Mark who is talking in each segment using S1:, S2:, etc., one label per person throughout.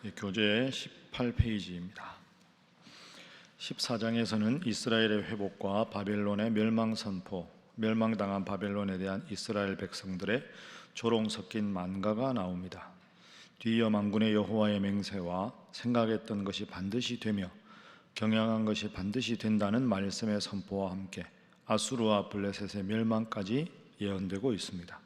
S1: 교재 18페이지입니다. 14장에서는 이스라엘의 회복과 바벨론의 멸망 선포, 멸망당한 바벨론에 대한 이스라엘 백성들의 조롱 섞인 만가가 나옵니다. 뒤이어 만군의 여호와의 맹세와 생각했던 것이 반드시 되며 경영한 것이 반드시 된다는 말씀의 선포와 함께 아수르와 블레셋의 멸망까지 예언되고 있습니다.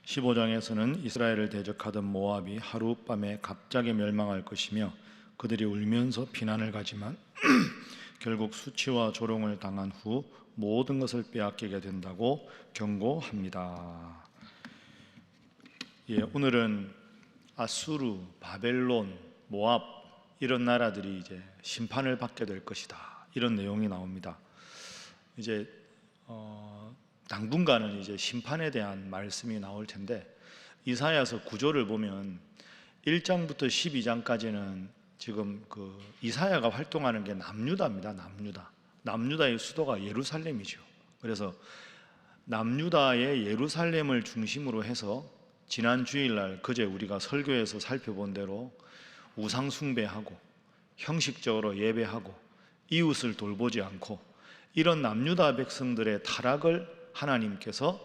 S1: 15장에서는 이스라엘을 대적하던 모압이 하룻밤에 갑자기 멸망할 것이며 그들이 울면서 피난을 가지만 결국 수치와 조롱을 당한 후 모든 것을 빼앗기게 된다고 경고합니다. 오늘은 아수르, 바벨론, 모압 이런 나라들이 이제 심판을 받게 될 것이다, 이런 내용이 나옵니다. 이제 당분간은 이제 심판에 대한 말씀이 나올 텐데, 이사야서 구조를 보면 1장부터 12장까지는 지금 이사야가 활동하는 게 남유다입니다. 남유다의 수도가 예루살렘이죠. 그래서 남유다의 예루살렘을 중심으로 해서 지난 주일날 그제 우리가 설교에서 살펴본 대로 우상 숭배하고 형식적으로 예배하고 이웃을 돌보지 않고 이런 남유다 백성들의 타락을 하나님께서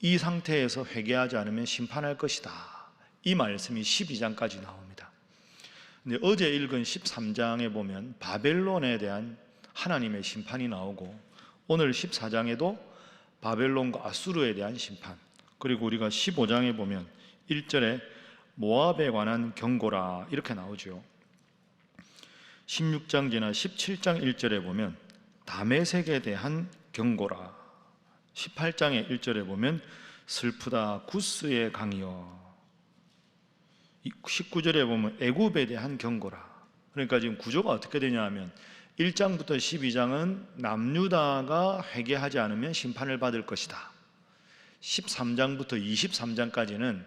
S1: 이 상태에서 회개하지 않으면 심판할 것이다, 이 말씀이 12장까지 나옵니다. 근데 어제 읽은 13장에 보면 바벨론에 대한 하나님의 심판이 나오고, 오늘 14장에도 바벨론과 아수르에 대한 심판, 그리고 우리가 15장에 보면 1절에 모압에 관한 경고라 이렇게 나오죠. 16장 지나 17장 1절에 보면 다메섹에 대한 경고라, 18장의 1절에 보면 슬프다 구스의 강이여, 19절에 보면 애굽에 대한 경고라. 그러니까 지금 구조가 어떻게 되냐 하면 1장부터 12장은 남유다가 회개하지 않으면 심판을 받을 것이다. 13장부터 23장까지는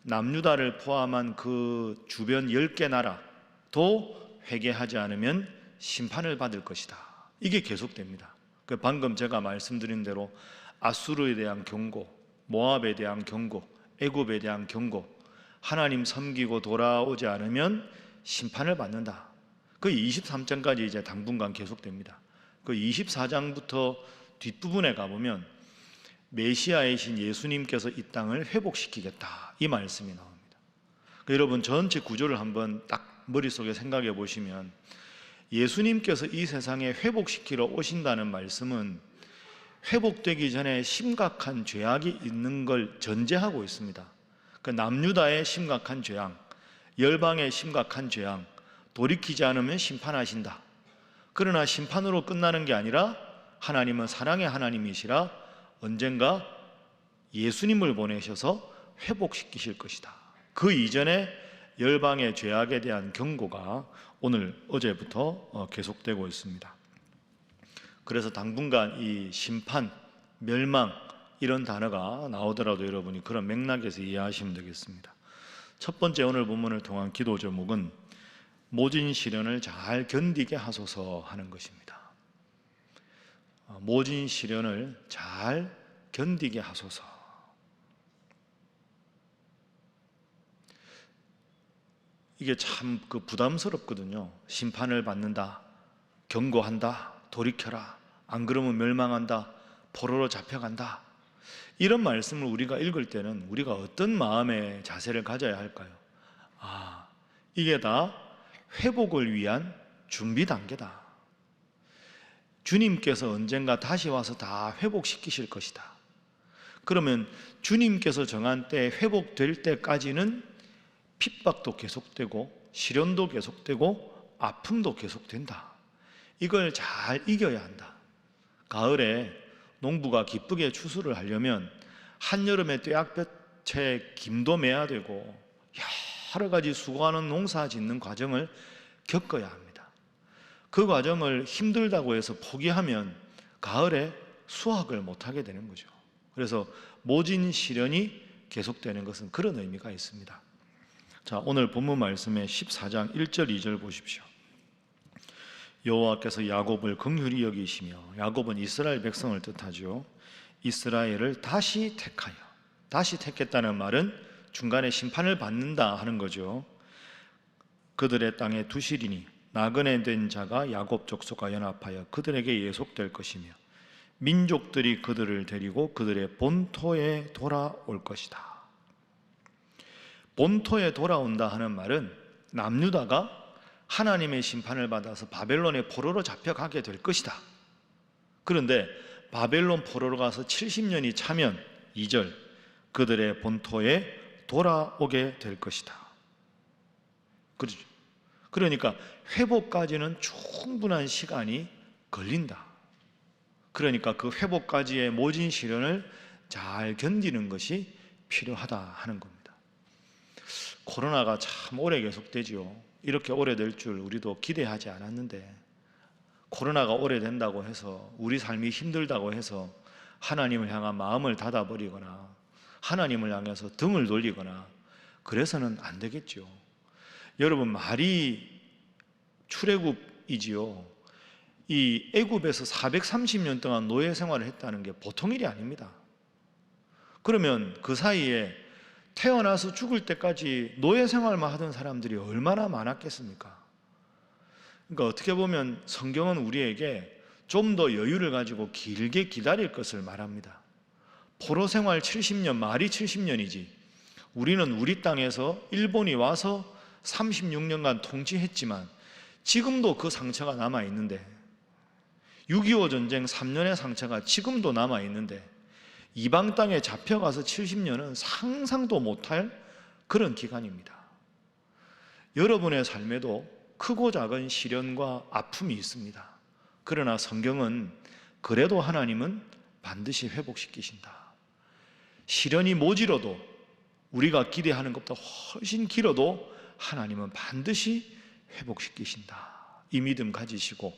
S1: 남유다를 포함한 그 주변 10개 나라도 회개하지 않으면 심판을 받을 것이다, 이게 계속됩니다. 방금 제가 말씀드린 대로 아수르에 대한 경고, 모압에 대한 경고, 애굽에 대한 경고, 하나님 섬기고 돌아오지 않으면 심판을 받는다. 그 23장까지 이제 당분간 계속됩니다. 그 24장부터 뒷부분에 가보면 메시아이신 예수님께서 이 땅을 회복시키겠다, 이 말씀이 나옵니다. 여러분 전체 구조를 한번 딱 머릿속에 생각해 보시면 예수님께서 이 세상에 회복시키러 오신다는 말씀은 회복되기 전에 심각한 죄악이 있는 걸 전제하고 있습니다. 남유다의 심각한 죄악, 열방의 심각한 죄악, 돌이키지 않으면 심판하신다. 그러나 심판으로 끝나는 게 아니라 하나님은 사랑의 하나님이시라 언젠가 예수님을 보내셔서 회복시키실 것이다. 그 이전에 열방의 죄악에 대한 경고가 오늘 어제부터 계속되고 있습니다. 그래서 당분간 이 심판, 멸망 이런 단어가 나오더라도 여러분이 그런 맥락에서 이해하시면 되겠습니다. 첫 번째 오늘 본문을 통한 기도 제목은 모진 시련을 잘 견디게 하소서 하는 것입니다. 모진 시련을 잘 견디게 하소서. 이게 참 부담스럽거든요. 심판을 받는다, 경고한다, 돌이켜라, 안 그러면 멸망한다, 포로로 잡혀간다, 이런 말씀을 우리가 읽을 때는 우리가 어떤 마음의 자세를 가져야 할까요? 이게 다 회복을 위한 준비 단계다. 주님께서 언젠가 다시 와서 다 회복시키실 것이다. 그러면 주님께서 정한 때 회복될 때까지는 핍박도 계속되고 시련도 계속되고 아픔도 계속된다. 이걸 잘 이겨야 한다. 가을에 농부가 기쁘게 추수를 하려면 한여름에 떼약볕에 김도 매야 되고 여러 가지 수고하는 농사 짓는 과정을 겪어야 합니다. 그 과정을 힘들다고 해서 포기하면 가을에 수확을 못하게 되는 거죠. 그래서 모진 시련이 계속되는 것은 그런 의미가 있습니다. 자, 오늘 본문 말씀의 14장 1절 2절 보십시오. 여호와께서 야곱을 긍휼히 여기시며, 야곱은 이스라엘 백성을 뜻하죠. 이스라엘을 다시 택하여, 다시 택했다는 말은 중간에 심판을 받는다 하는 거죠. 그들의 땅에 두시리니 나그네 된 자가 야곱 족속과 연합하여 그들에게 예속될 것이며 민족들이 그들을 데리고 그들의 본토에 돌아올 것이다. 본토에 돌아온다 하는 말은 남유다가 하나님의 심판을 받아서 바벨론의 포로로 잡혀가게 될 것이다. 그런데 바벨론 포로로 가서 70년이 차면 2절 그들의 본토에 돌아오게 될 것이다. 그렇죠? 그러니까 회복까지는 충분한 시간이 걸린다. 그러니까 그 회복까지의 모진 시련을 잘 견디는 것이 필요하다 하는 겁니다. 코로나가 참 오래 계속되지요. 이렇게 오래될 줄 우리도 기대하지 않았는데 코로나가 오래된다고 해서 우리 삶이 힘들다고 해서 하나님을 향한 마음을 닫아버리거나 하나님을 향해서 등을 돌리거나 그래서는 안 되겠죠. 여러분, 말이 출애굽이지요. 이 애굽에서 430년 동안 노예 생활을 했다는 게 보통 일이 아닙니다. 그러면 그 사이에 태어나서 죽을 때까지 노예 생활만 하던 사람들이 얼마나 많았겠습니까? 그러니까 어떻게 보면 성경은 우리에게 좀 더 여유를 가지고 길게 기다릴 것을 말합니다. 포로 생활 70년, 말이 70년이지 우리는 우리 땅에서 일본이 와서 36년간 통치했지만 지금도 그 상처가 남아있는데 6.25 전쟁 3년의 상처가 지금도 남아있는데 이방 땅에 잡혀가서 70년은 상상도 못할 그런 기간입니다. 여러분의 삶에도 크고 작은 시련과 아픔이 있습니다. 그러나 성경은 그래도 하나님은 반드시 회복시키신다. 시련이 모지러도 우리가 기대하는 것보다 훨씬 길어도 하나님은 반드시 회복시키신다. 이 믿음 가지시고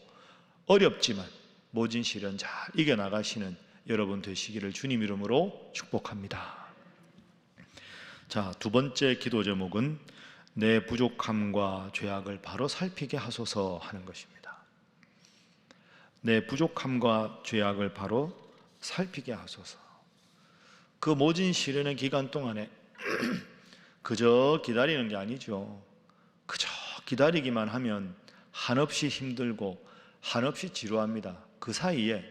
S1: 어렵지만 모진 시련 잘 이겨나가시는 여러분 되시기를 주님 이름으로 축복합니다. 자, 두 번째 기도 제목은 내 부족함과 죄악을 바로 살피게 하소서 하는 것입니다. 내 부족함과 죄악을 바로 살피게 하소서. 그 모진 시련의 기간 동안에 그저 기다리는 게 아니죠. 그저 기다리기만 하면 한없이 힘들고 한없이 지루합니다. 그 사이에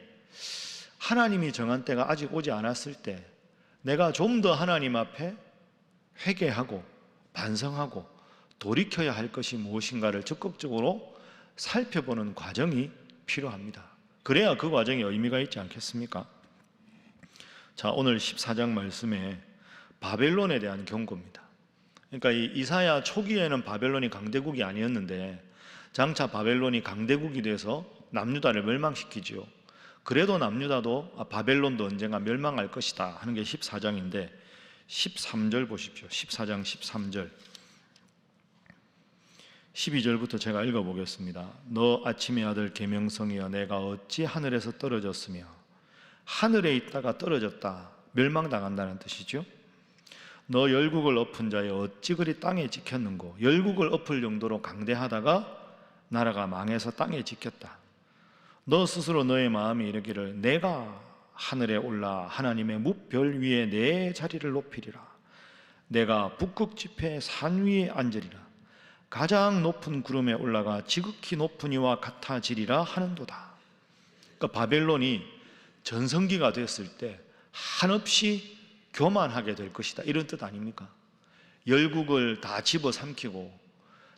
S1: 하나님이 정한 때가 아직 오지 않았을 때 내가 좀 더 하나님 앞에 회개하고 반성하고 돌이켜야 할 것이 무엇인가를 적극적으로 살펴보는 과정이 필요합니다. 그래야 그 과정에 의미가 있지 않겠습니까? 자, 오늘 14장 말씀에 바벨론에 대한 경고입니다. 그러니까 이 이사야 초기에는 바벨론이 강대국이 아니었는데 장차 바벨론이 강대국이 돼서 남유다를 멸망시키지요. 그래도 남유다도 바벨론도 언젠가 멸망할 것이다 하는 게 14장인데 13절 보십시오. 14장 13절 12절부터 제가 읽어보겠습니다. 너 아침의 아들 계명성이여 내가 어찌 하늘에서 떨어졌으며 하늘에 있다가 떨어졌다 멸망당한다는 뜻이죠. 너 열국을 엎은 자여 어찌 그리 땅에 지켰는고 열국을 엎을 정도로 강대하다가 나라가 망해서 땅에 지켰다. 너 스스로 너의 마음이 이르기를 내가 하늘에 올라 하나님의 뭇별 위에 내 자리를 높이리라. 내가 북극 지폐 산 위에 앉으리라. 가장 높은 구름에 올라가 지극히 높은 이와 같아지리라 하는도다. 그러니까 바벨론이 전성기가 됐을 때 한없이 교만하게 될 것이다 이런 뜻 아닙니까? 열국을 다 집어삼키고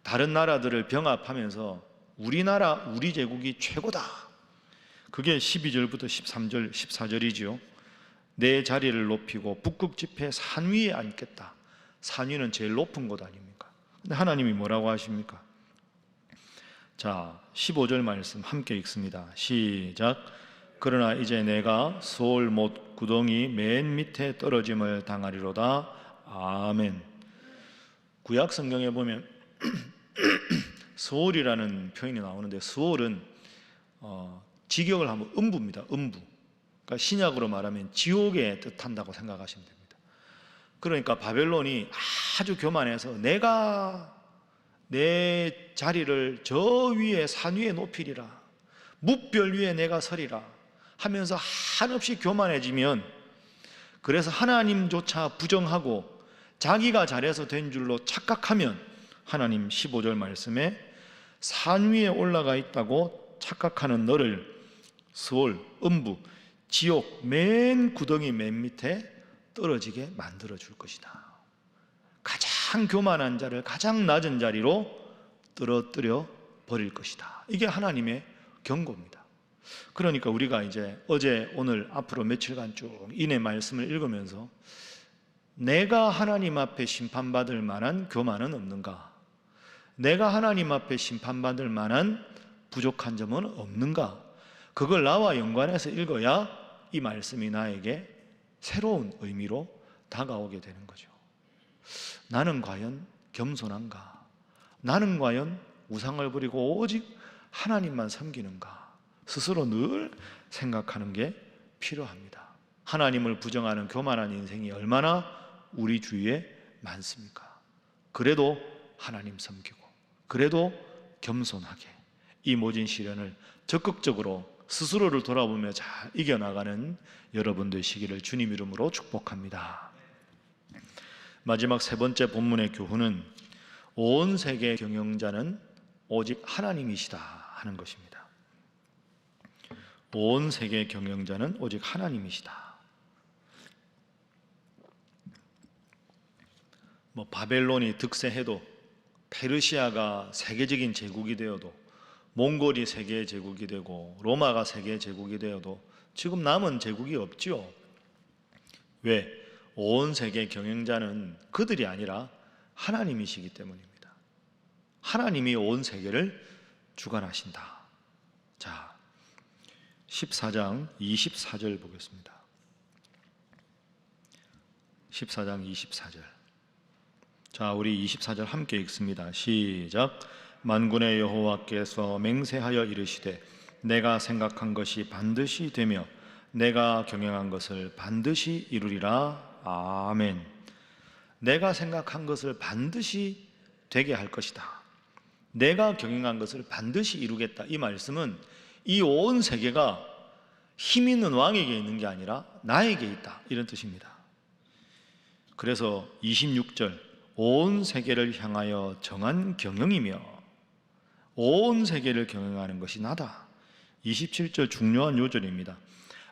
S1: 다른 나라들을 병합하면서 우리나라 우리 제국이 최고다. 그게 12절부터 13절 14절이죠. 내 자리를 높이고 북극 지폐 산 위에 앉겠다. 산 위는 제일 높은 곳 아닙니까? 근데 하나님이 뭐라고 하십니까? 자, 15절 말씀 함께 읽습니다. 시작. 그러나 이제 내가 소올 못 구덩이 맨 밑에 떨어짐을 당하리로다. 아멘. 구약 성경에 보면 스올이라는 표현이 나오는데 스올은 직역을 하면 음부입니다. 음부. 그러니까 신약으로 말하면 지옥에 뜻한다고 생각하시면 됩니다. 그러니까 바벨론이 아주 교만해서 내가 내 자리를 저 위에 산 위에 높이리라. 뭇별 위에 내가 서리라 하면서 한없이 교만해지면 그래서 하나님조차 부정하고 자기가 잘해서 된 줄로 착각하면 하나님 15절 말씀에 산 위에 올라가 있다고 착각하는 너를 스올, 음부, 지옥 맨 구덩이 맨 밑에 떨어지게 만들어 줄 것이다. 가장 교만한 자를 가장 낮은 자리로 떨어뜨려 버릴 것이다. 이게 하나님의 경고입니다. 그러니까 우리가 이제 어제 오늘 앞으로 며칠간 쭉 인의 말씀을 읽으면서 내가 하나님 앞에 심판받을 만한 교만은 없는가? 내가 하나님 앞에 심판받을 만한 부족한 점은 없는가? 그걸 나와 연관해서 읽어야 이 말씀이 나에게 새로운 의미로 다가오게 되는 거죠. 나는 과연 겸손한가? 나는 과연 우상을 버리고 오직 하나님만 섬기는가? 스스로 늘 생각하는 게 필요합니다. 하나님을 부정하는 교만한 인생이 얼마나 우리 주위에 많습니까? 그래도 하나님 섬기고, 그래도 겸손하게 이 모진 시련을 적극적으로 스스로를 돌아보며 잘 이겨나가는 여러분 되시기를 주님 이름으로 축복합니다. 마지막 세 번째 본문의 교훈은 온 세계 경영자는 오직 하나님이시다 하는 것입니다. 온 세계 경영자는 오직 하나님이시다. 바벨론이 득세해도, 페르시아가 세계적인 제국이 되어도, 몽골이 세계의 제국이 되고 로마가 세계의 제국이 되어도 지금 남은 제국이 없지요. 왜? 온 세계 경영자는 그들이 아니라 하나님이시기 때문입니다. 하나님이 온 세계를 주관하신다. 자, 14장 24절 보겠습니다. 14장 24절. 자, 우리 24절 함께 읽습니다. 시작. 만군의 여호와께서 맹세하여 이르시되 내가 생각한 것이 반드시 되며 내가 경영한 것을 반드시 이루리라. 아멘. 내가 생각한 것을 반드시 되게 할 것이다. 내가 경영한 것을 반드시 이루겠다. 이 말씀은 이 온 세계가 힘 있는 왕에게 있는 게 아니라 나에게 있다, 이런 뜻입니다. 그래서 26절 온 세계를 향하여 정한 경영이며 온 세계를 경영하는 것이 나다. 27절 중요한 요절입니다.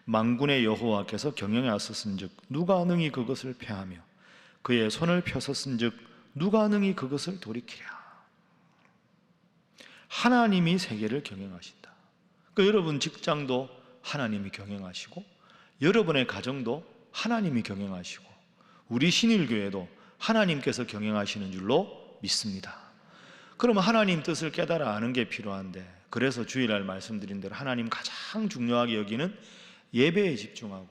S1: 만군의 여호와께서 경영하셨은즉 누가 능히 그것을 폐하며 그의 손을 펴섰은즉 누가 능히 그것을 돌이키랴. 하나님이 세계를 경영하신다. 그러니까 여러분 직장도 하나님이 경영하시고 여러분의 가정도 하나님이 경영하시고 우리 신일교회도 하나님께서 경영하시는 줄로 믿습니다. 그러면 하나님 뜻을 깨달아 아는 게 필요한데, 그래서 주일날 말씀드린 대로 하나님 가장 중요하게 여기는 예배에 집중하고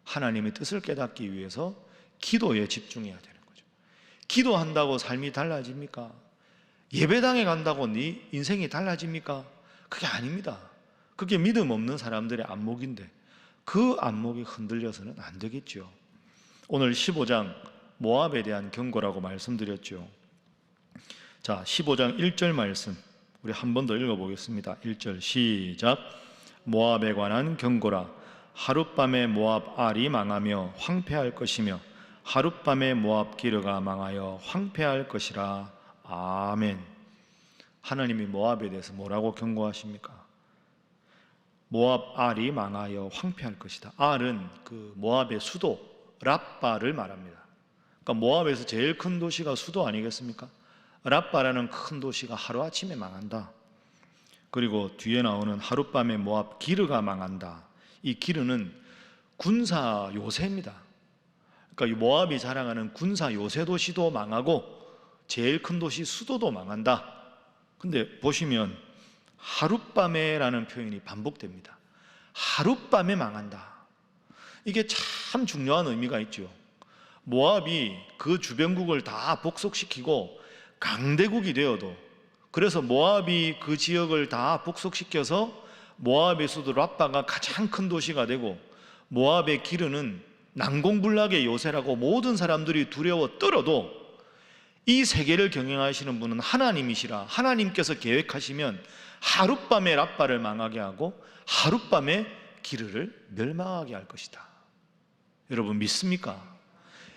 S1: 하나님의 뜻을 깨닫기 위해서 기도에 집중해야 되는 거죠. 기도한다고 삶이 달라집니까? 예배당에 간다고 네 인생이 달라집니까? 그게 아닙니다. 그게 믿음 없는 사람들의 안목인데 그 안목이 흔들려서는 안 되겠죠. 오늘 15장 모압에 대한 경고라고 말씀드렸죠. 자, 15장 1절 말씀 우리 한 번 더 읽어보겠습니다. 1절 시작. 모압에 관한 경고라. 하룻밤에 모압 알이 망하며 황폐할 것이며 하룻밤에 모압 기르가 망하여 황폐할 것이라. 아멘. 하나님이 모압에 대해서 뭐라고 경고하십니까? 모압 알이 망하여 황폐할 것이다. 알은 그 모압의 수도 랍바를 말합니다. 그러니까 모압에서 제일 큰 도시가 수도 아니겠습니까? 랍바라는 큰 도시가 하루아침에 망한다. 그리고 뒤에 나오는 하룻밤에 모압 기르가 망한다. 이 기르는 군사 요새입니다. 그러니까 이 모압이 자랑하는 군사 요새 도시도 망하고 제일 큰 도시 수도도 망한다. 근데 보시면 하룻밤에라는 표현이 반복됩니다. 하룻밤에 망한다. 이게 참 중요한 의미가 있죠. 모압이 그 주변국을 다 복속시키고 강대국이 되어도, 그래서 모압이 그 지역을 다 복속시켜서 모압의 수도 랍바가 가장 큰 도시가 되고 모압의 기르는 난공불락의 요새라고 모든 사람들이 두려워 떨어도 이 세계를 경영하시는 분은 하나님이시라. 하나님께서 계획하시면 하룻밤에 랍바를 망하게 하고 하룻밤에 기르를 멸망하게 할 것이다. 여러분 믿습니까?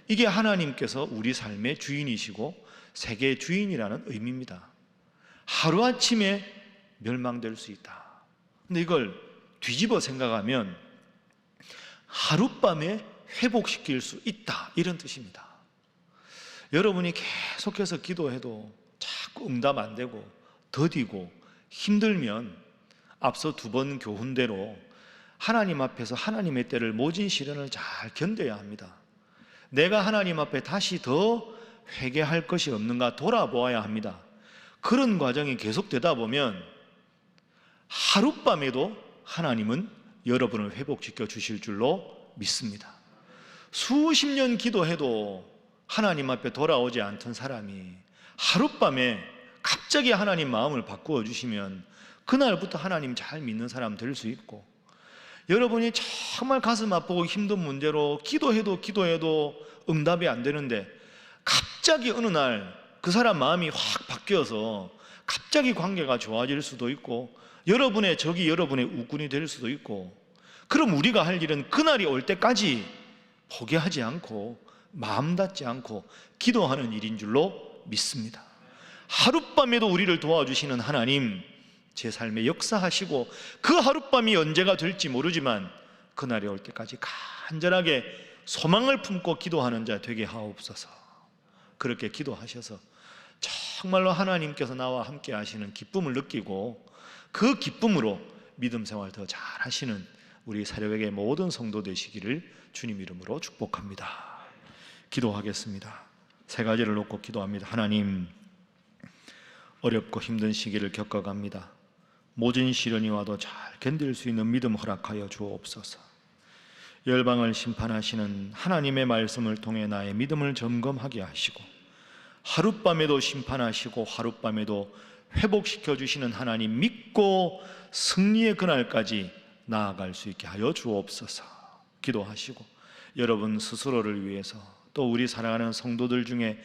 S1: 이게 하나님께서 우리 삶의 주인이시고 세계 주인이라는 의미입니다. 하루아침에 멸망될 수 있다. 근데 이걸 뒤집어 생각하면 하룻밤에 회복시킬 수 있다, 이런 뜻입니다. 여러분이 계속해서 기도해도 자꾸 응답 안 되고 더디고 힘들면 앞서 두 번 교훈대로 하나님 앞에서 하나님의 때를 모진 시련을 잘 견뎌야 합니다. 내가 하나님 앞에 다시 더 회개할 것이 없는가 돌아보아야 합니다. 그런 과정이 계속되다 보면 하룻밤에도 하나님은 여러분을 회복시켜 주실 줄로 믿습니다. 수십 년 기도해도 하나님 앞에 돌아오지 않던 사람이 하룻밤에 갑자기 하나님 마음을 바꾸어 주시면 그날부터 하나님 잘 믿는 사람 될 수 있고, 여러분이 정말 가슴 아프고 힘든 문제로 기도해도 응답이 안 되는데 갑자기 어느 날 그 사람 마음이 확 바뀌어서 갑자기 관계가 좋아질 수도 있고, 여러분의 적이 여러분의 우군이 될 수도 있고, 그럼 우리가 할 일은 그날이 올 때까지 포기하지 않고 마음 닫지 않고 기도하는 일인 줄로 믿습니다. 하룻밤에도 우리를 도와주시는 하나님, 제 삶에 역사하시고 그 하룻밤이 언제가 될지 모르지만 그날이 올 때까지 간절하게 소망을 품고 기도하는 자 되게 하옵소서. 그렇게 기도하셔서 정말로 하나님께서 나와 함께 하시는 기쁨을 느끼고 그 기쁨으로 믿음 생활 더 잘 하시는 우리 사력에게 모든 성도 되시기를 주님 이름으로 축복합니다. 기도하겠습니다. 세 가지를 놓고 기도합니다. 하나님, 어렵고 힘든 시기를 겪어갑니다. 모진 시련이 와도 잘 견딜 수 있는 믿음 허락하여 주옵소서. 열방을 심판하시는 하나님의 말씀을 통해 나의 믿음을 점검하게 하시고, 하룻밤에도 심판하시고 하룻밤에도 회복시켜 주시는 하나님 믿고 승리의 그날까지 나아갈 수 있게 하여 주옵소서. 기도하시고 여러분 스스로를 위해서, 또 우리 사랑하는 성도들 중에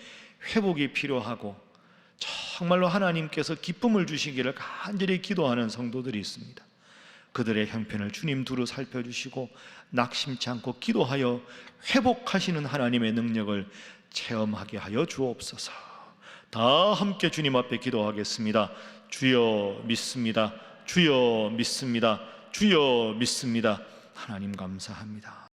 S1: 회복이 필요하고 정말로 하나님께서 기쁨을 주시기를 간절히 기도하는 성도들이 있습니다. 그들의 형편을 주님 두루 살펴주시고 낙심치 않고 기도하여 회복하시는 하나님의 능력을 체험하게 하여 주옵소서. 다 함께 주님 앞에 기도하겠습니다. 주여 믿습니다. 주여 믿습니다. 주여 믿습니다. 하나님 감사합니다.